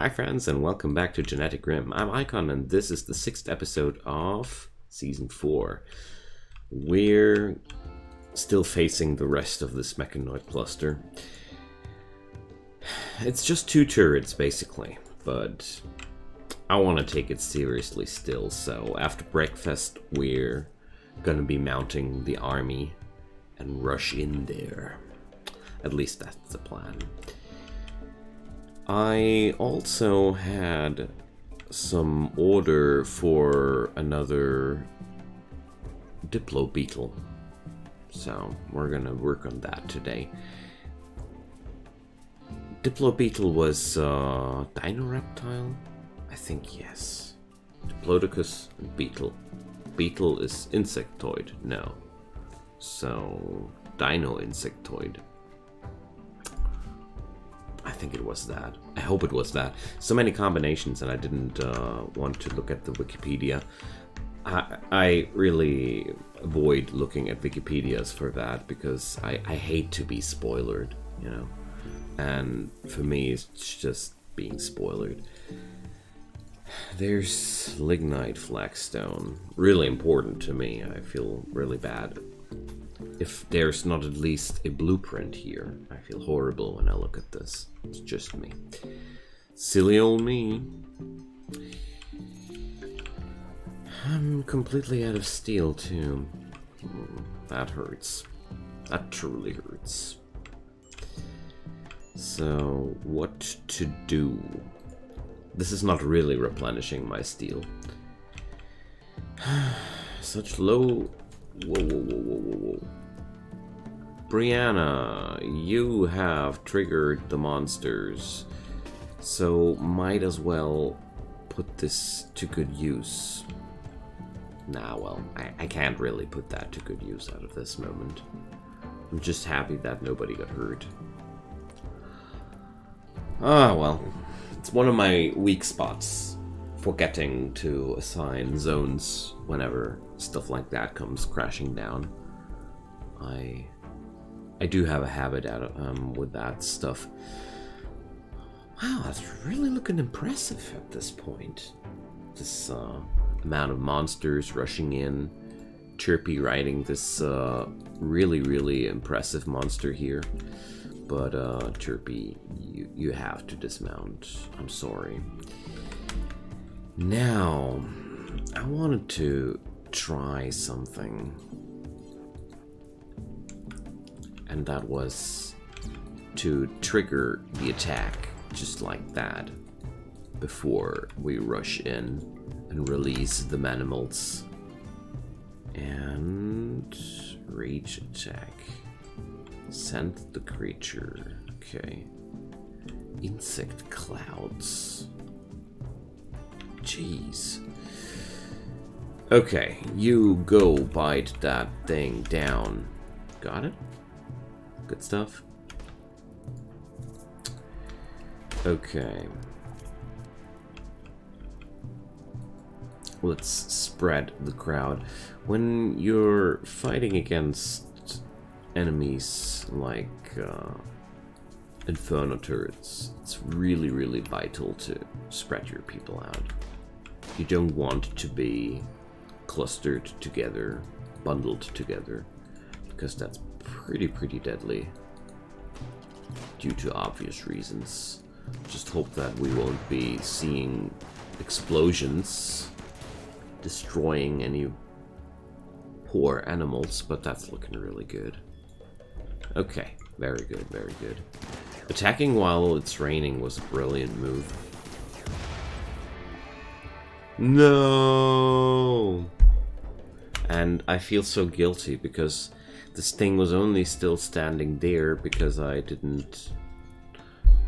Hi friends and welcome back to GeneticRim. I'm Icon and this is the 6th episode of Season 4. We're still facing the rest of this Mechanoid cluster. It's just 2 turrets basically, but I want to take it seriously still, so after breakfast we're gonna be mounting the army and rush in there. At least that's the plan. I also had some order for another Diplo Beetle, so we're gonna work on that today. Diplo Beetle was Dino Reptile? I think yes. Diplodocus and Beetle. Beetle is Insectoid, no. So, Dino Insectoid. I think it was that. I hope it was that. So many combinations and I didn't want to look at the Wikipedia. I really avoid looking at Wikipedias for that because I hate to be spoilered, you know. And for me it's just being spoilered. There's Lignite Flagstone. Really important to me. I feel really bad. If there's not at least a blueprint here, I feel horrible when I look at this. It's just me. Silly old me. I'm completely out of steel too. That hurts. That truly hurts. So, what to do? This is not really replenishing my steel. Such low... Whoa. Brianna, you have triggered the monsters, so might as well put this to good use. Nah, well, I can't really put that to good use out of this moment. I'm just happy that nobody got hurt. Ah, well, it's one of my weak spots, forgetting to assign zones whenever stuff like that comes crashing down. I do have a habit with that stuff. Wow, that's really looking impressive at this point. This amount of monsters rushing in, Chirpy riding this really impressive monster here. But Chirpy, you have to dismount. I'm sorry. Now, I wanted to try something. And that was to trigger the attack just like that before we rush in and release the manimals. And rage attack. Send the creature. Okay. Insect clouds. Jeez. Okay, you go bite that thing down. Got it? Good stuff. Okay. Let's spread the crowd. When you're fighting against enemies like Inferno turrets, it's really vital to spread your people out. You don't want to be clustered together, bundled together, because that's pretty deadly due to obvious reasons. Just hope that we won't be seeing explosions destroying any poor animals, but that's looking really good. Okay, very good. Attacking while it's raining was a brilliant move. No! And I feel so guilty because this thing was only still standing there because I didn't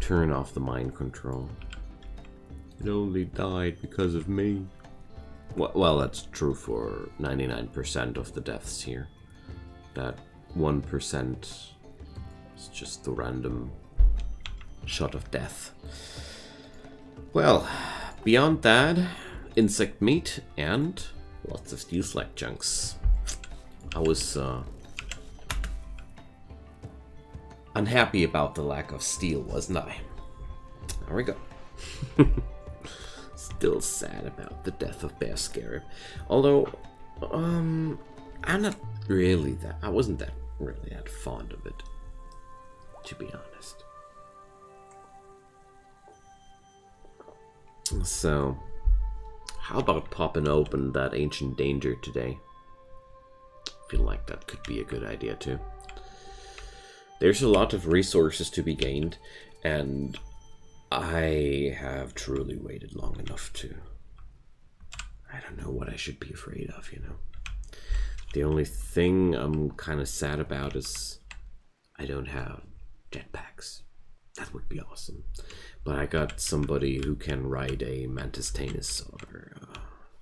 turn off the mind control. It only died because of me. Well, that's true for 99% of the deaths here. That 1% is just the random shot of death. Well, beyond that, insect meat and lots of steel slag chunks. I was unhappy about the lack of steel, wasn't I? There we go. Still sad about the death of Bear Scarab. Although, I'm not really that... I wasn't that really that fond of it, to be honest. So, how about popping open that Ancient Danger today? I feel like that could be a good idea too. There's a lot of resources to be gained, and I have truly waited long enough to... I don't know what I should be afraid of, you know. The only thing I'm kind of sad about is I don't have jetpacks. That would be awesome. But I got somebody who can ride a Mantis Tanis or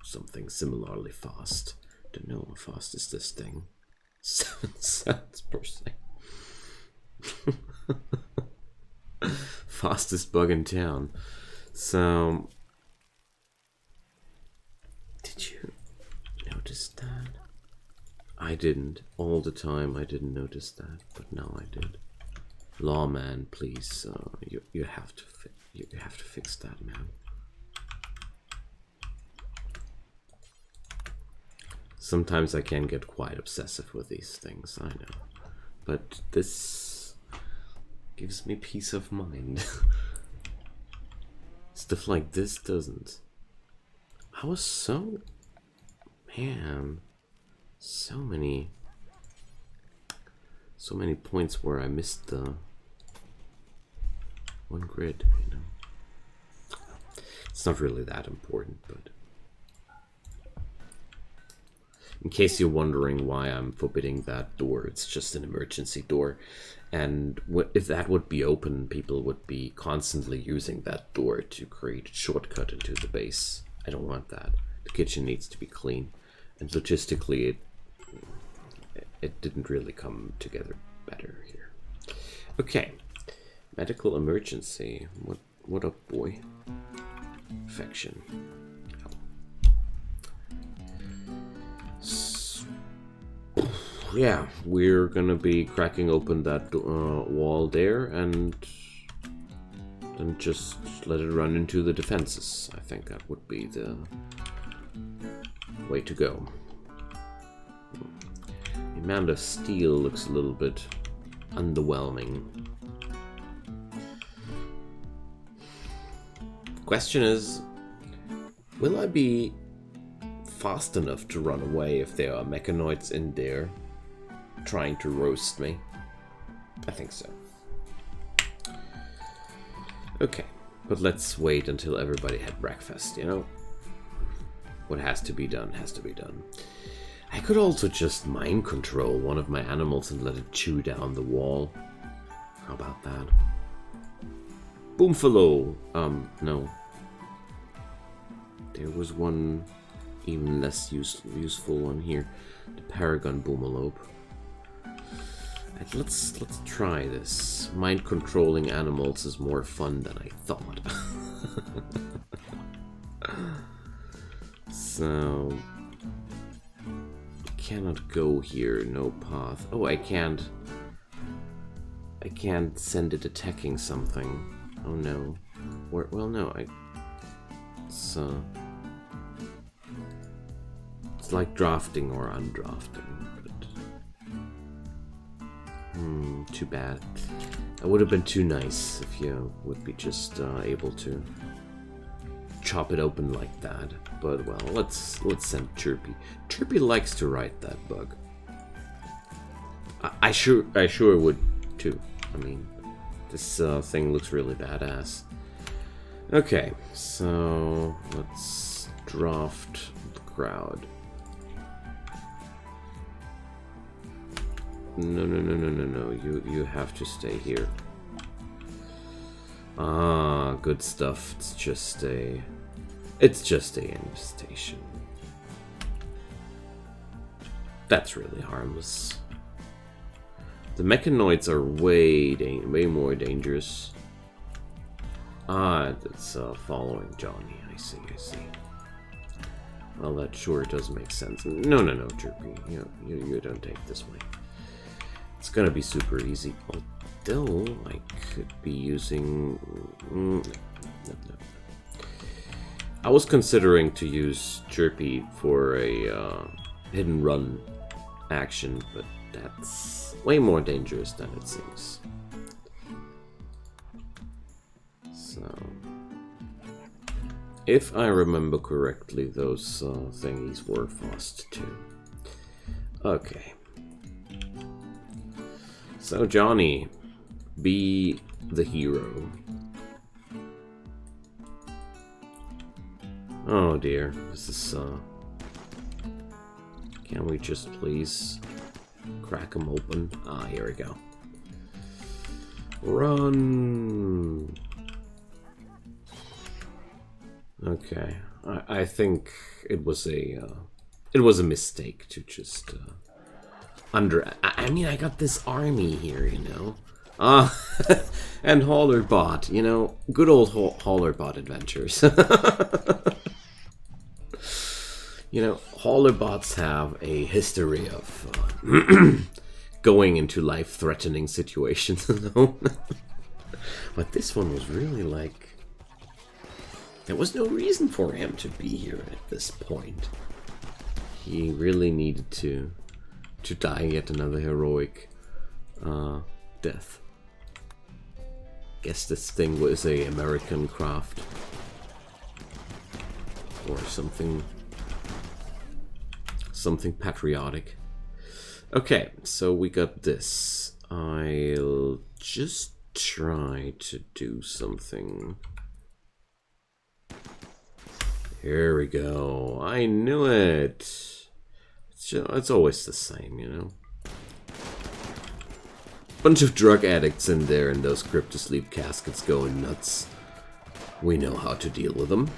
something similarly fast. Don't know how fast is this thing. 7 cents per second. Fastest bug in town. So, did you notice that? I didn't. All the time I didn't notice that, but now I did. Lawman, please, you have to fix that, man. Sometimes I can get quite obsessive with these things, I know, but this gives me peace of mind. Stuff like this doesn't. I was so... Man, so many points where I missed the one grid, you know. It's not really that important, but in case you're wondering why I'm forbidding that door, it's just an emergency door. And if that would be open, people would be constantly using that door to create a shortcut into the base. I don't want that. The kitchen needs to be clean. And logistically, it didn't really come together better here. Okay. Medical emergency. What up, boy? Infection. Yeah, we're gonna be cracking open that wall there and then just let it run into the defenses. I think that would be the way to go. The amount of steel looks a little bit underwhelming. Question is, will I be fast enough to run away if there are mechanoids in there trying to roast me? I think so. Okay, but let's wait until everybody had breakfast, you know? What has to be done has to be done. I could also just mind control one of my animals and let it chew down the wall. How about that? Boomfalo! No. There was one even less useful one here. The Paragon Boomalope. Let's try this. Mind controlling animals is more fun than I thought. So cannot go here, no path. Oh, I can't send it attacking something. Oh no. Well no, it's like drafting or undrafting. Too bad. That would have been too nice if you would be just able to chop it open like that. But well, let's send Chirpy. Chirpy likes to ride that bug. I sure would too. I mean, this thing looks really badass. Okay, so let's draft the crowd. No. You have to stay here. Ah, good stuff. It's just a infestation. That's really harmless. The mechanoids are way more dangerous. Ah, it's following Johnny. I see. Well, that sure does make sense. No, Chirpy. You don't take this way. It's gonna be super easy. Although I could be using I was considering to use Chirpy for a hidden run action, but that's way more dangerous than it seems. So, if I remember correctly, those thingies were fast too. Okay. So Johnny, be the hero. Oh dear, this is can we just please crack them open? Ah, here we go. Run! Okay, I think it was a mistake to just I mean, I got this army here, you know. And Haulerbot, you know, good old Haulerbot adventures. You know, Haulerbots have a history of going into life-threatening situations alone. But this one was really like... There was no reason for him to be here at this point. He really needed to die yet another heroic death. Guess this thing was a American craft. Or something patriotic. Okay, so we got this. I'll just try to do something. Here we go. I knew it. It's always the same, you know. Bunch of drug addicts in there in those cryptosleep caskets going nuts. We know how to deal with them.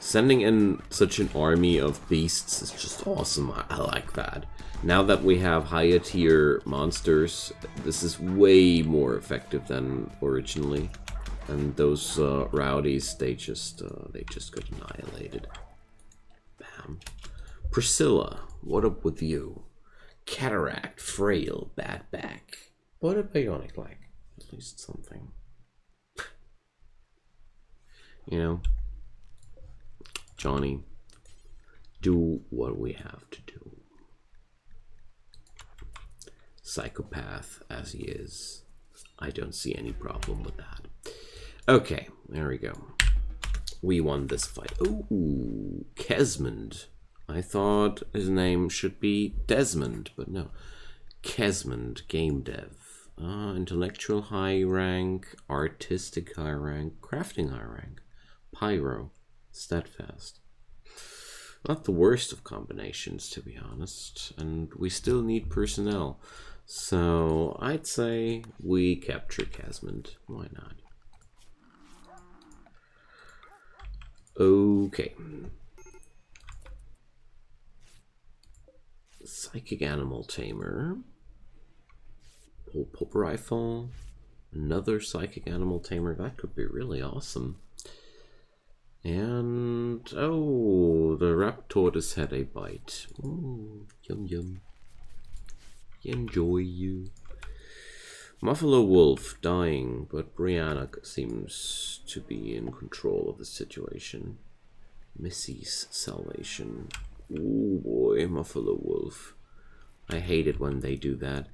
Sending in such an army of beasts is just awesome. I like that. Now that we have higher tier monsters, this is way more effective than originally. And those rowdies, they just got annihilated. Bam. Priscilla, what up with you? Cataract, frail, bad back. What a bionic leg. At least something. You know, Johnny, do what we have to do. Psychopath as he is, I don't see any problem with that. Okay, there we go. We won this fight. Ooh, Kesmond. I thought his name should be Desmond, but no. Kesmond, game dev. Intellectual high rank, artistic high rank, crafting high rank, pyro, steadfast. Not the worst of combinations, to be honest, and we still need personnel. So I'd say we capture Kesmond. Why not? Okay. Psychic Animal Tamer. Pole Pop Rifle. Another Psychic Animal Tamer. That could be really awesome. And... oh, the Rap Tortoise had a bite. Ooh, yum yum. Enjoy you. Muffalo Wolf dying, but Brianna seems to be in control of the situation. Missy's salvation. Ooh boy, Muffalo Wolf. I hate it when they do that.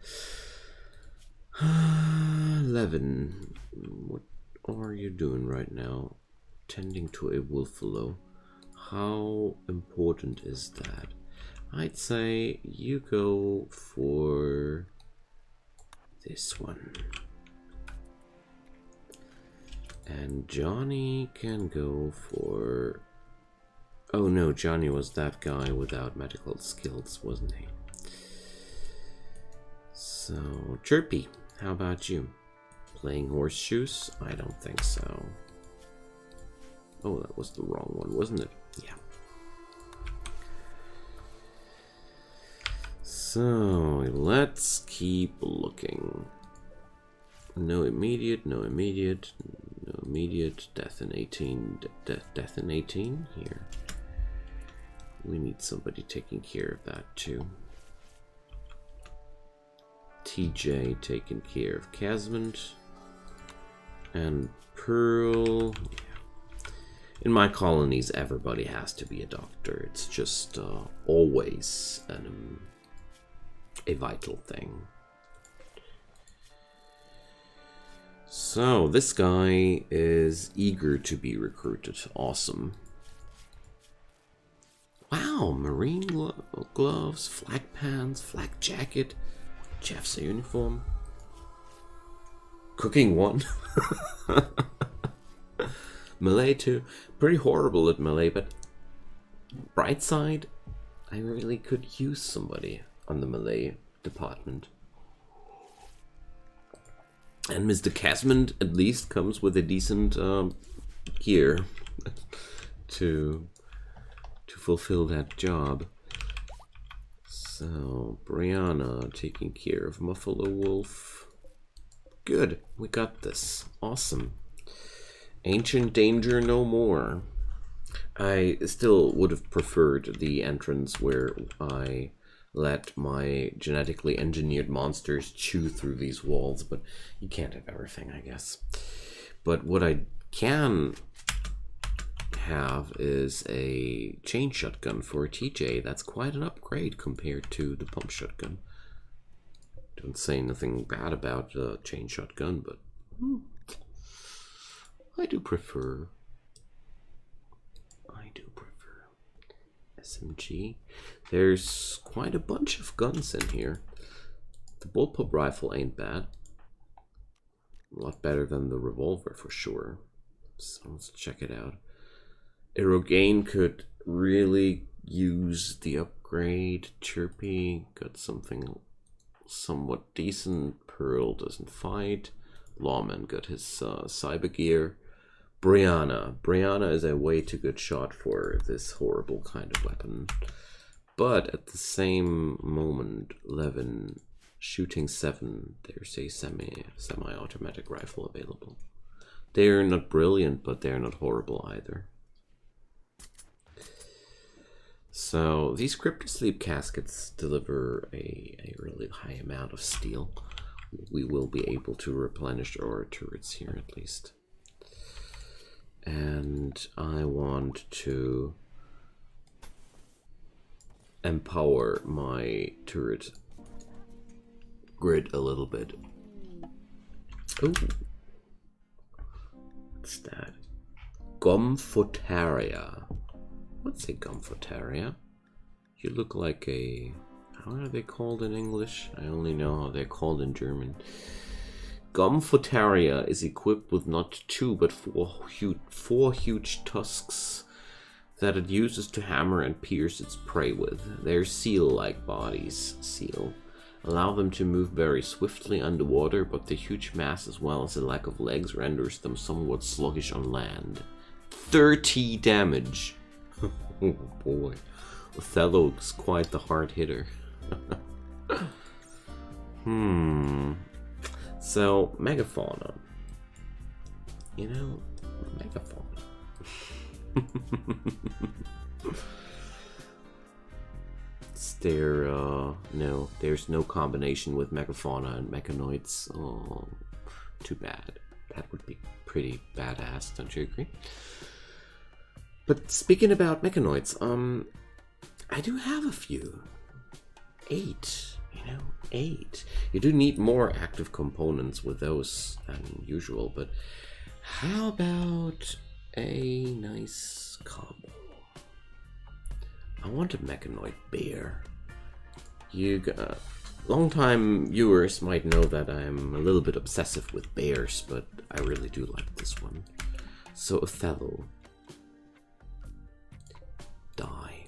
11. What are you doing right now? Tending to a Wolfalo. How important is that? I'd say you go for this one. And Johnny can go for... oh no, Johnny was that guy without medical skills, wasn't he? So, Chirpy, how about you? Playing horseshoes? I don't think so. Oh, that was the wrong one, wasn't it? Yeah. So, let's keep looking. No immediate, no immediate, no immediate. Death in 18. Death in 18 here. We need somebody taking care of that too. TJ taking care of Casmond. And Pearl. In my colonies, everybody has to be a doctor. It's just always a vital thing. So, this guy is eager to be recruited. Awesome. Wow, marine gloves, flak pants, flak jacket, chef's uniform. Cooking 1. Melee 2. Pretty horrible at melee, but bright side, I really could use somebody on the melee department. And Mr. Casmond at least comes with a decent gear to fulfill that job. So, Brianna taking care of Muffalo Wolf. Good, we got this. Awesome. Ancient danger no more. I still would have preferred the entrance where I let my genetically engineered monsters chew through these walls, but you can't have everything, I guess. But what I can have is a chain shotgun for TJ. That's quite an upgrade compared to the pump shotgun. Don't say nothing bad about the chain shotgun, but I do prefer SMG. There's quite a bunch of guns in here. The bullpup rifle ain't bad. A lot better than the revolver for sure. So let's check it out. Erogain could really use the upgrade. Chirpy got something somewhat decent. Pearl doesn't fight. Lawman got his cyber gear. Brianna is a way too good shot for this horrible kind of weapon. But at the same moment, 11 shooting 7, there's a semi-automatic rifle available. They're not brilliant, but they're not horrible either. So these cryptosleep caskets deliver a really high amount of steel. We will be able to replenish our turrets here at least. And I want to empower my turret grid a little bit. Oh, what's that? Gomphotharia. What's a Gomphotharia? You look like a... How are they called in English? I only know how they're called in German. Gomphotharia is equipped with not 2 but 4 huge tusks that it uses to hammer and pierce its prey with. Their seal-like bodies, allow them to move very swiftly underwater, but the huge mass as well as the lack of legs renders them somewhat sluggish on land. 30 damage! Oh boy, Othello's quite the hard hitter. So, Megafauna. You know, Megafauna. No, there's no combination with Megafauna and Mechanoids. Oh, too bad. That would be pretty badass, don't you agree? But speaking about Mechanoids, I do have a few. 8. 8. You do need more active components with those than usual, but how about a nice combo? I want a Mechanoid bear. Long-time viewers might know that I'm a little bit obsessive with bears, but I really do like this one. So Othello, die.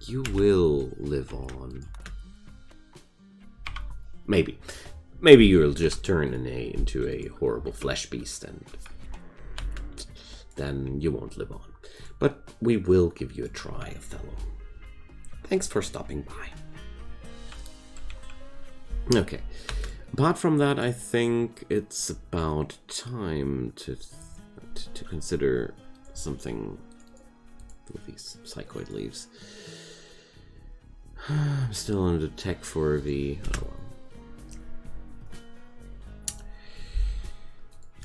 You will live on. Maybe you'll just turn into a horrible flesh beast, and then you won't live on. But we will give you a try, Othello. Thanks for stopping by. Okay. Apart from that, I think it's about time to consider something with these psychoid leaves. I'm still on the tech for the... Oh, well.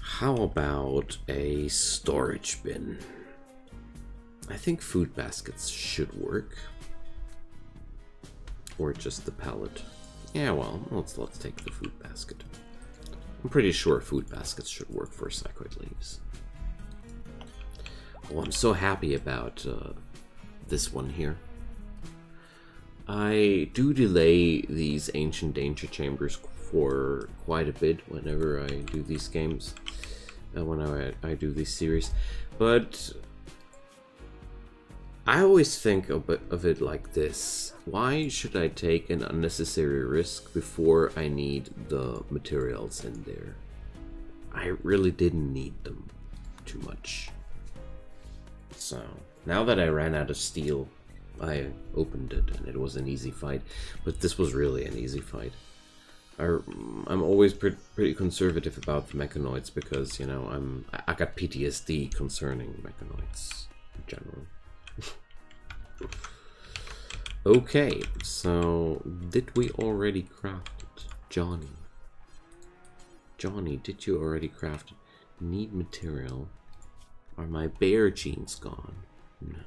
How about a storage bin? I think food baskets should work. Or just the pallet. Yeah, well, let's take the food basket. I'm pretty sure food baskets should work for cycloid leaves. Oh, I'm so happy about this one here. I do delay these ancient danger chambers for quite a bit whenever I do these games, when I do this series, but I always think of it like this. Why should I take an unnecessary risk before I need the materials in there? I really didn't need them too much. So, now that I ran out of steel, I opened it and it was an easy fight. But this was really an easy fight. I'm always pretty conservative about the mechanoids because, you know, I got PTSD concerning mechanoids in general. Okay, so did we already craft it? Johnny, did you already craft it? Need material. Are my bear genes gone? No.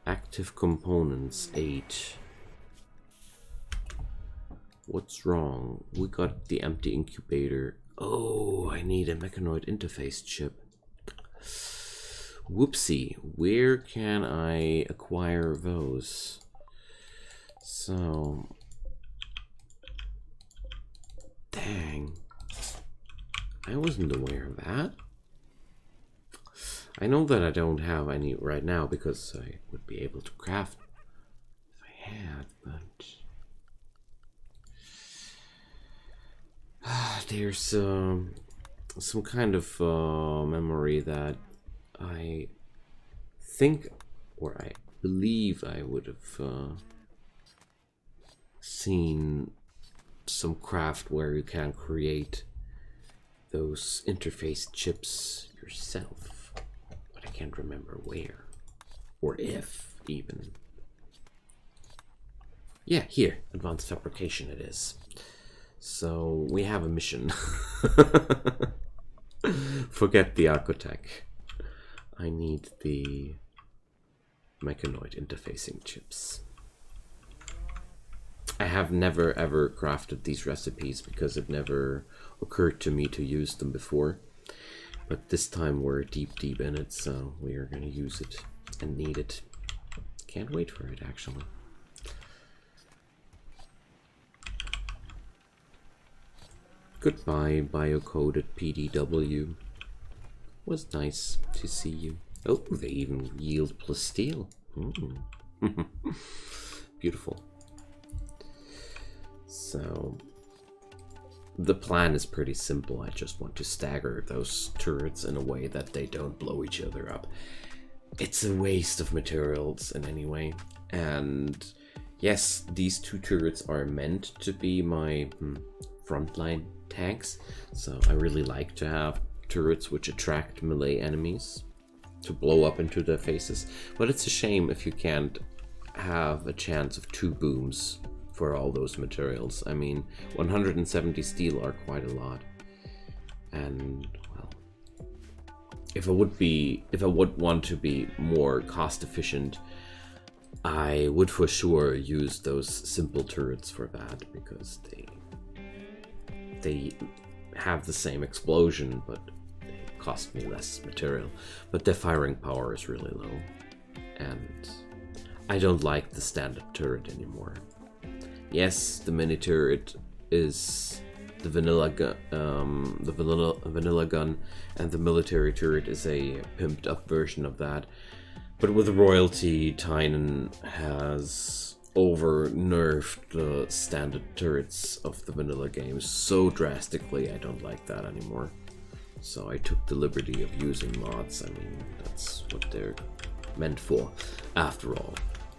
Active components 8. What's wrong? We got the empty incubator. Oh, I need a mechanoid interface chip. Whoopsie, where can I acquire those? So, dang, I wasn't aware of that. I know that I don't have any right now because I would be able to craft if I had, but there's some kind of memory that I think, or I believe I would have seen some craft where you can create those interface chips yourself, but I can't remember where, or if even. Yeah, here, advanced fabrication it is. So we have a mission. Forget the architect. I need the mechanoid interfacing chips. I have never ever crafted these recipes because it never occurred to me to use them before. But this time we're deep in it, so we are going to use it and need it. Can't wait for it, actually. Goodbye, biocoded PDW. Was nice to see you. Oh, they even yield plus steel. Beautiful. So, the plan is pretty simple. I just want to stagger those turrets in a way that they don't blow each other up. It's a waste of materials in any way. And yes, these two turrets are meant to be my frontline tanks. So I really like to have turrets which attract melee enemies to blow up into their faces. But it's a shame if you can't have a chance of 2 booms for all those materials. I mean, 170 steel are quite a lot. And, well, if I would want to be more cost efficient, I would for sure use those simple turrets for that, because they have the same explosion, but they cost me less material. But their firing power is really low, and I don't like the standard turret anymore. Yes, the mini turret is the vanilla gun, vanilla gun, and the military turret is a pimped up version of that. But with royalty, Tynan has over-nerfed the standard turrets of the vanilla games so drastically. I don't like that anymore. So I took the liberty of using mods. I mean, that's what they're meant for, after all.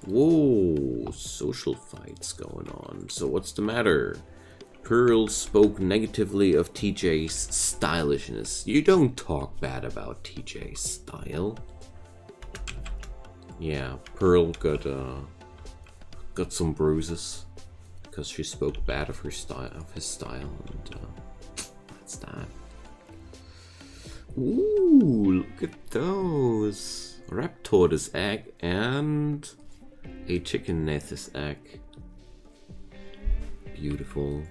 Whoa, social fights going on. So what's the matter? Pearl spoke negatively of TJ's stylishness. You don't talk bad about TJ's style. Yeah, Pearl got got some bruises because she spoke bad of her style, of his style, and that's that. Ooh, look at those! Raptor's egg and a Chickeneth's egg. Beautiful.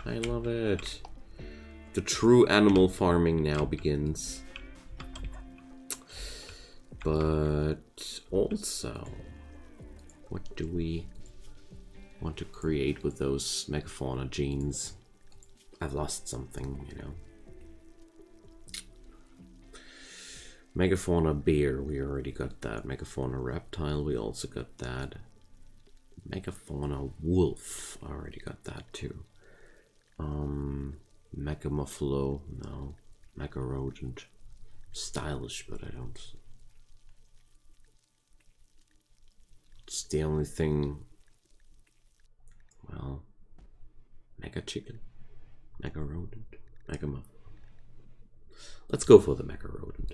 I love it. The true animal farming now begins. But also, what do we want to create with those Megafauna genes? I've lost something, you know. Megafauna bear, we already got that. Megafauna reptile, we also got that. Megafauna wolf, I already got that too. Megamuffalo, no. Megarodent, stylish, but I don't. It's the only thing. Well, mega chicken, mega rodent, mega muff. Let's go for the mega rodent.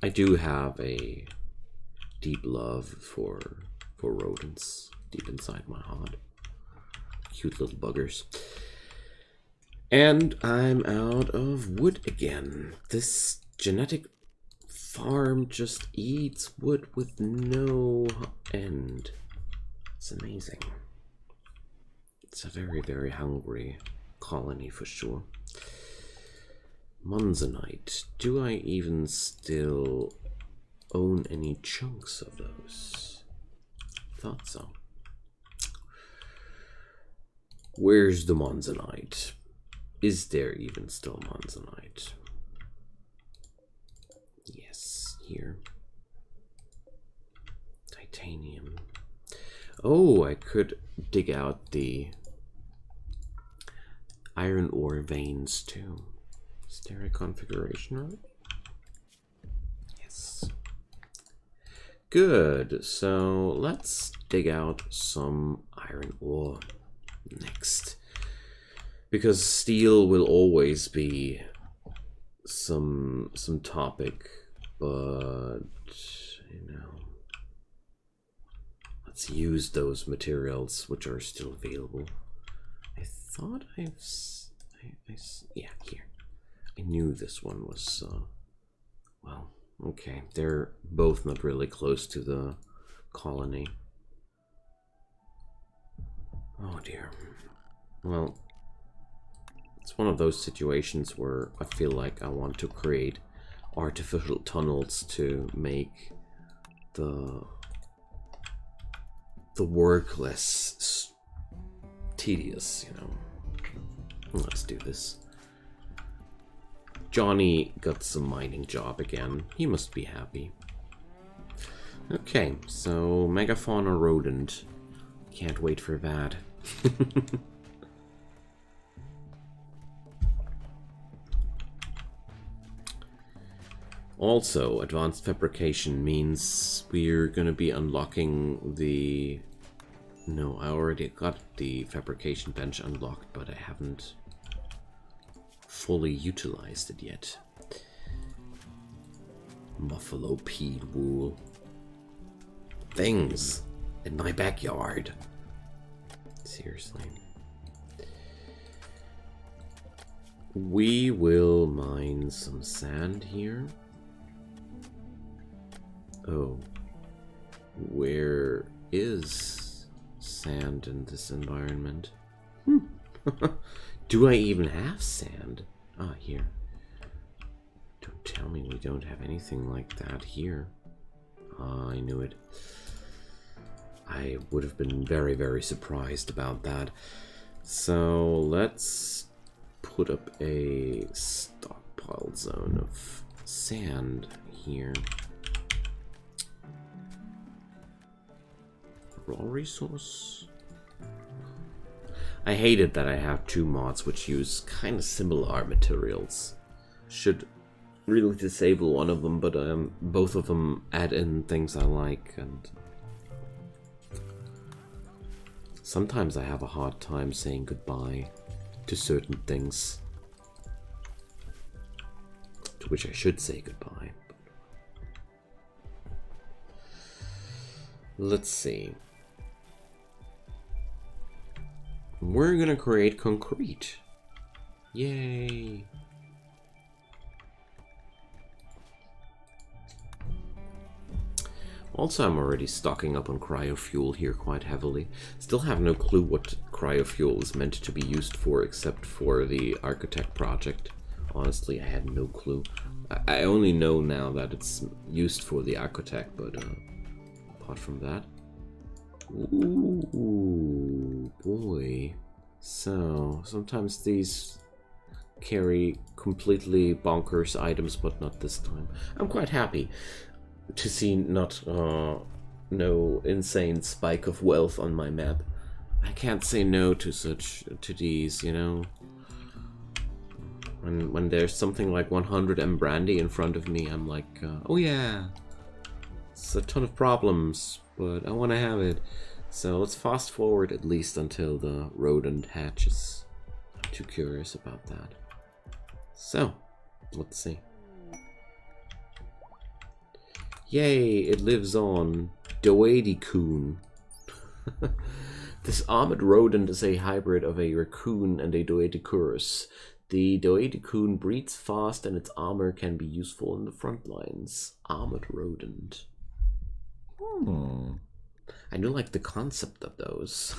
I do have a deep love for rodents deep inside my heart. Cute little buggers. And I'm out of wood again. This genetic farm just eats wood with no end. It's amazing. It's a very, very hungry colony for sure. Monzonite. Do I even still own any chunks of those? Thought so. Where's the Monzonite? Is there even still Monzonite? Yes, here. Titanium. Oh, I could dig out the iron ore veins too. Is there a configuration of it? Yes. Good. So let's dig out some iron ore next. Because steel will always be some topic, but you know, let's use those materials which are still available. I thought yeah, here. I knew this one was well, okay, they're both not really close to the colony. Oh dear. Well, it's one of those situations where I feel like I want to create artificial tunnels to make the work less tedious, you know. Let's do this. Johnny got some mining job again. He must be happy. Okay, so Megafauna rodent. Can't wait for that. Also, advanced fabrication means we're gonna be unlocking the... No, I already got the fabrication bench unlocked, but I haven't fully utilized it yet. Buffalo peed wool. Things in my backyard. Seriously. We will mine some sand here. Oh, where is sand in this environment? Do I even have sand? Ah, here. Don't tell me we don't have anything like that here. Ah, I knew it. I would have been very, very surprised about that. So let's put up a stockpile zone of sand here. Raw resource. I hate it that I have two mods which use kind of similar materials. Should really disable one of them, but both of them add in things I like, and sometimes I have a hard time saying goodbye to certain things to which I should say goodbye. But... Let's see. We're gonna create concrete. Yay! Also, I'm already stocking up on cryofuel here quite heavily. Still have no clue what cryofuel is meant to be used for, except for the architect project. Honestly, I had no clue. I only know now that it's used for the architect, but apart from that... Ooh, boy. So, sometimes these carry completely bonkers items, but not this time. I'm quite happy to see not no insane spike of wealth on my map. I can't say no to these, you know. When there's something like 100 M brandy in front of me, I'm like, oh yeah, it's a ton of problems, but I want to have it. So let's fast forward at least until the rodent hatches. I'm too curious about that. So, let's see. Yay, it lives on. Doedicoon. This armored rodent is a hybrid of a raccoon and a Doedicurus. The Doedicoon breeds fast and its armor can be useful in the front lines. Armored rodent. I do like the concept of those.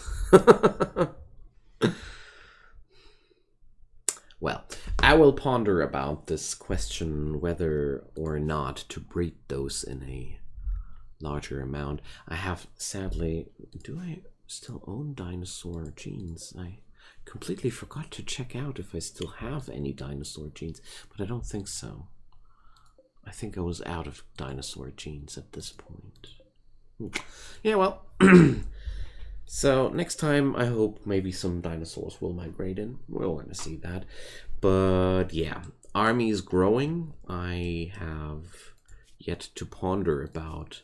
Well, I will ponder about this question whether or not to breed those in a larger amount. I have, sadly, do I still own dinosaur genes? I completely forgot to check out if I still have any dinosaur genes, but I don't think so. I think I was out of dinosaur genes at this point. Yeah, well, so next time I hope maybe some dinosaurs will migrate in. We're going to see that. But yeah, army is growing. I have yet to ponder about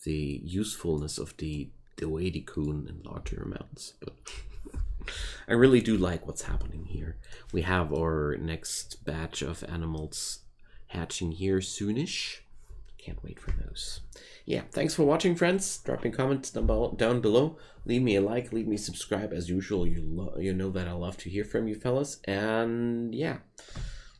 the usefulness of the Doedicoon in larger amounts, but I really do like what's happening here. We have our next batch of animals hatching here soonish. Can't wait for those. Yeah, thanks for watching, friends. Drop me comments down below. Leave me a like, leave me subscribe. As usual, you know that I love to hear from you fellas. And yeah,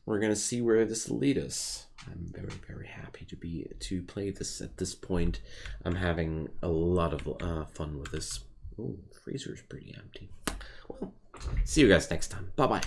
we're gonna see where this will lead us. I'm very, very happy to play this at this point. I'm having a lot of fun with this. Oh, the freezer is pretty empty. Well, see you guys next time. Bye-bye.